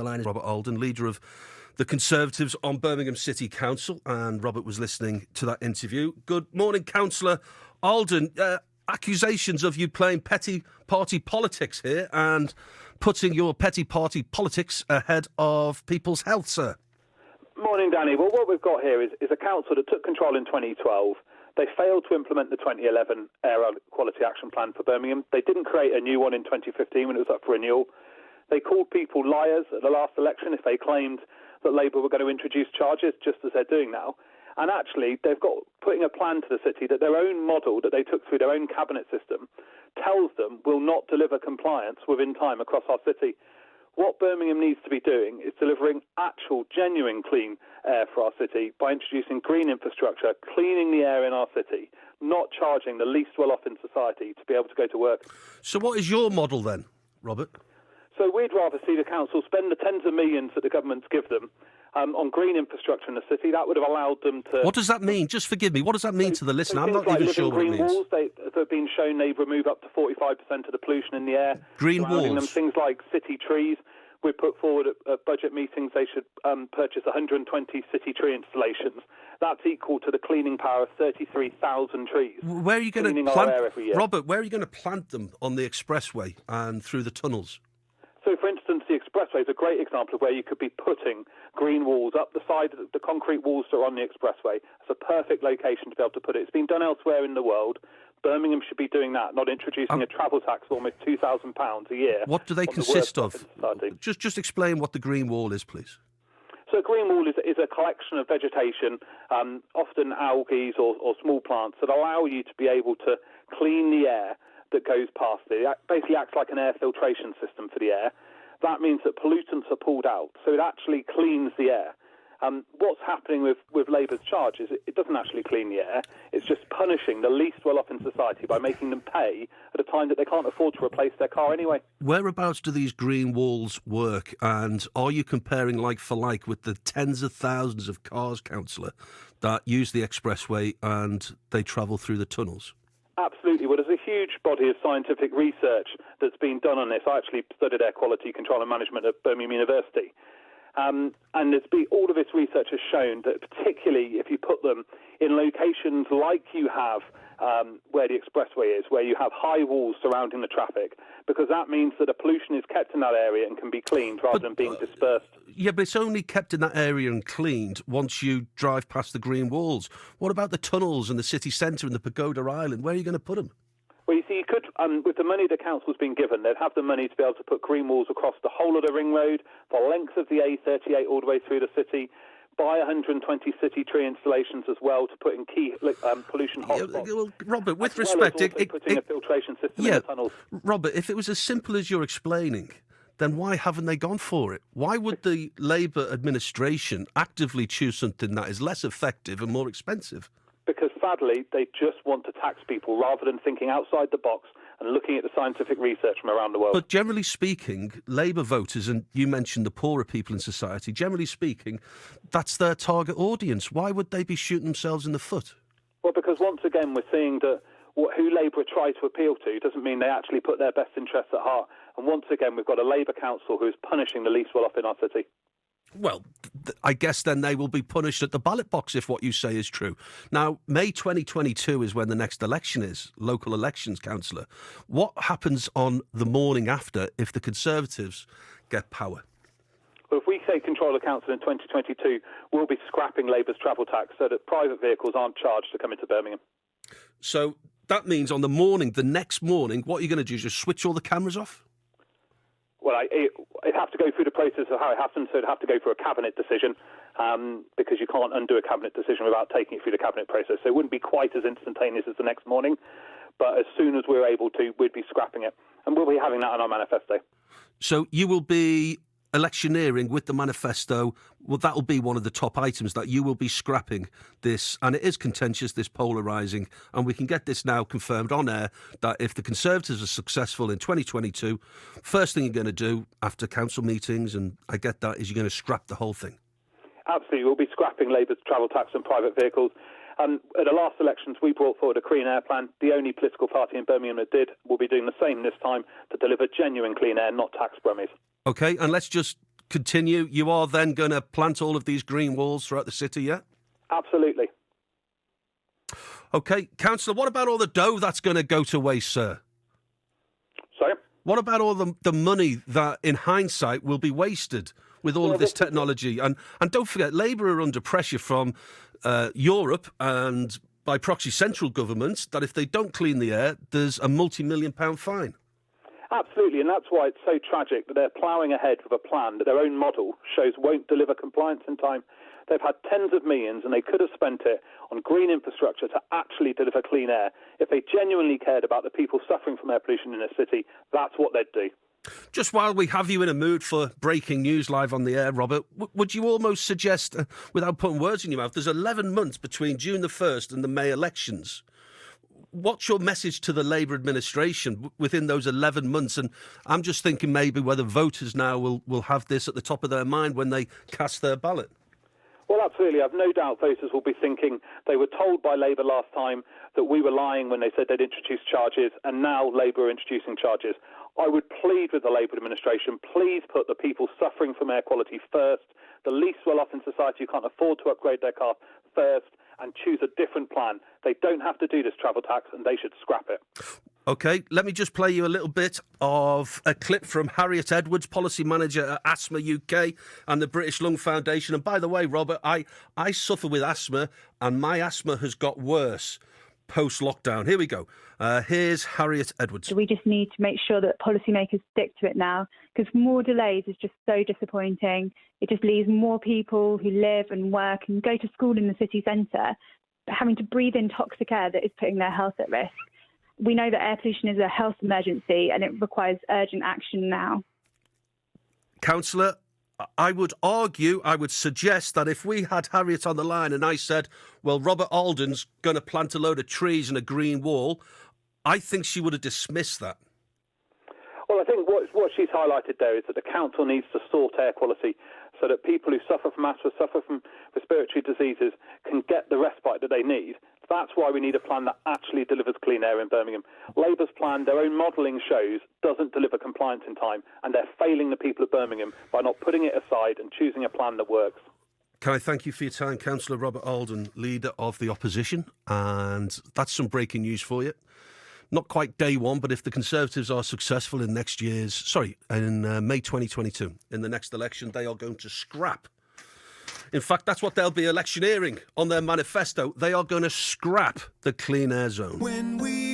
The line is Robert Alden, leader of the Conservatives on Birmingham City Council, and Robert was listening to that interview. Good morning, Councillor Alden. Accusations of you playing petty party politics here and putting your petty party politics ahead of people's health, sir. Morning, Danny. Well, what we've got here is a council that took control in 2012. They failed to implement the 2011 Air Quality Action Plan for Birmingham. They didn't create a new one in 2015 when it was up for renewal. They called people liars at the last election if they claimed that Labour were going to introduce charges, just as they're doing now. And actually, they've got putting a plan to the city that their own model that they took through their own cabinet system tells them will not deliver compliance within time across our city. What Birmingham needs to be doing is delivering actual, genuine clean air for our city by introducing green infrastructure, cleaning the air in our city, not charging the least well-off in society to be able to go to work. So what is your model then, Robert? So we'd rather see the council spend the tens of millions that the governments give them on green infrastructure in the city. That would have allowed them to... What does that mean? Just forgive me. What does that mean to the listener? I'm not like even sure what it green means. Walls, they've been shown they remove up to 45% of the pollution in the air. Green walls? Them. Things like city trees. We put forward at budget meetings they should purchase 120 city tree installations. That's equal to the cleaning power of 33,000 trees. Where are you going to plant, Robert, where are you going to plant them on the expressway and through the tunnels? So, for instance, the expressway is a great example of where you could be putting green walls up the side, the concrete walls that are on the expressway. It's a perfect location to be able to put it. It's been done elsewhere in the world. Birmingham should be doing that, not introducing a travel tax of almost £2,000 a year. What do they consist of? Just explain what the green wall is, please. So a green wall is a collection of vegetation, often algae or small plants, that allow you to be able to clean the air that goes past it. It basically acts like an air filtration system for the air. That means that pollutants are pulled out, so it actually cleans the air. What's happening with Labour's charge is it doesn't actually clean the air. It's just punishing the least well-off in society by making them pay at a time that they can't afford to replace their car anyway. Whereabouts do these green walls work, and are you comparing like for like with the tens of thousands of cars, Councillor, that use the expressway and they travel through the tunnels? Absolutely. Well, there's a huge body of scientific research that's been done on this. I actually studied air quality control and management at Birmingham University. And all of this research has shown that particularly if you put them in locations like you have where the expressway is, where you have high walls surrounding the traffic, because that means that the pollution is kept in that area and can be cleaned rather than being dispersed. Yeah, but it's only kept in that area and cleaned once you drive past the green walls. What about the tunnels and the city centre and the Pagoda Island? Where are you going to put them? Well, you see, you could, with the money the council's been given, they'd have the money to be able to put green walls across the whole of the ring road, the length of the A38 all the way through the city, buy 120 city tree installations as well to put in key pollution hotspots. Yeah, well, Robert, with respect, putting a filtration system in the tunnels. Robert, if it was as simple as you're explaining, then why haven't they gone for it? Why would the Labour administration actively choose something that is less effective and more expensive? Because sadly, they just want to tax people rather than thinking outside the box and looking at the scientific research from around the world. But generally speaking, Labour voters, and you mentioned the poorer people in society, generally speaking, that's their target audience. Why would they be shooting themselves in the foot? Well, because once again, we're seeing that who Labour try to appeal to doesn't mean they actually put their best interests at heart. And once again, we've got a Labour council who is punishing the least well-off in our city. Well, I guess then they will be punished at the ballot box if what you say is true. Now, May 2022 is when the next election is, local elections, Councillor. What happens on the morning after if the Conservatives get power? Well, if we take control of council in 2022, we'll be scrapping Labour's travel tax so that private vehicles aren't charged to come into Birmingham. So that means on the next morning, what are you going to do? Just switch all the cameras off? Well, it'd have to go through the process of how it happens, so it'd have to go through a cabinet decision because you can't undo a cabinet decision without taking it through the cabinet process. So it wouldn't be quite as instantaneous as the next morning, but as soon as we're able to, we'd be scrapping it. And we'll be having that on our manifesto. So you will be electioneering with the manifesto. Well, that will be one of the top items that you will be scrapping this, and it is contentious, this polarising, and we can get this now confirmed on air that if the Conservatives are successful in 2022, first thing you're going to do after council meetings, and I get that, is you're going to scrap the whole thing. Absolutely, we'll be scrapping Labour's travel tax on private vehicles. At the last elections, we brought forward a clean air plan. The only political party in Birmingham that did. We'll be doing the same this time to deliver genuine clean air, not tax brummies. OK, and let's just continue, you are then going to plant all of these green walls throughout the city, yeah? Absolutely. OK, Councillor, what about all the dough that's going to go to waste, sir? Sorry? What about all the money that, in hindsight, will be wasted with all of this technology? And don't forget, Labour are under pressure from Europe and by proxy central governments that if they don't clean the air, there's a multi-million-pound fine. Absolutely, and that's why it's so tragic that they're ploughing ahead with a plan that their own model shows won't deliver compliance in time. They've had tens of millions and they could have spent it on green infrastructure to actually deliver clean air. If they genuinely cared about the people suffering from air pollution in a city, that's what they'd do. Just while we have you in a mood for breaking news live on the air, Robert, would you almost suggest, without putting words in your mouth, there's 11 months between June the 1st and the May elections. What's your message to the Labour administration within those 11 months? And I'm just thinking maybe whether voters now will have this at the top of their mind when they cast their ballot. Well, absolutely. I've no doubt voters will be thinking they were told by Labour last time that we were lying when they said they'd introduce charges, and now Labour are introducing charges. I would plead with the Labour administration, please put the people suffering from air quality first, the least well-off in society who can't afford to upgrade their car first, and choose a different plan. They don't have to do this travel tax, and they should scrap it. OK, let me just play you a little bit of a clip from Harriet Edwards, Policy Manager at Asthma UK and the British Lung Foundation. And by the way, Robert, I suffer with asthma, and my asthma has got worse post-lockdown. Here we go. Here's Harriet Edwards. We just need to make sure that policymakers stick to it now, because more delays is just so disappointing. It just leaves more people who live and work and go to school in the city centre having to breathe in toxic air that is putting their health at risk. We know that air pollution is a health emergency and it requires urgent action now. Councillor, I would argue, I would suggest that if we had Harriet on the line and I said, well, Robert Alden's going to plant a load of trees and a green wall, I think she would have dismissed that. Well, I think what she's highlighted there is that the council needs to sort air quality so that people who suffer from asthma, suffer from respiratory diseases, can get the respite that they need. That's why we need a plan that actually delivers clean air in Birmingham. Labour's plan, their own modelling shows, doesn't deliver compliance in time, and they're failing the people of Birmingham by not putting it aside and choosing a plan that works. Can I thank you for your time, Councillor Robert Alden, Leader of the Opposition? And that's some breaking news for you. Not quite day one, but if the Conservatives are successful in May 2022, in the next election, they are going to scrap. In fact, that's what they'll be electioneering on their manifesto. They are going to scrap the clean air zone. When we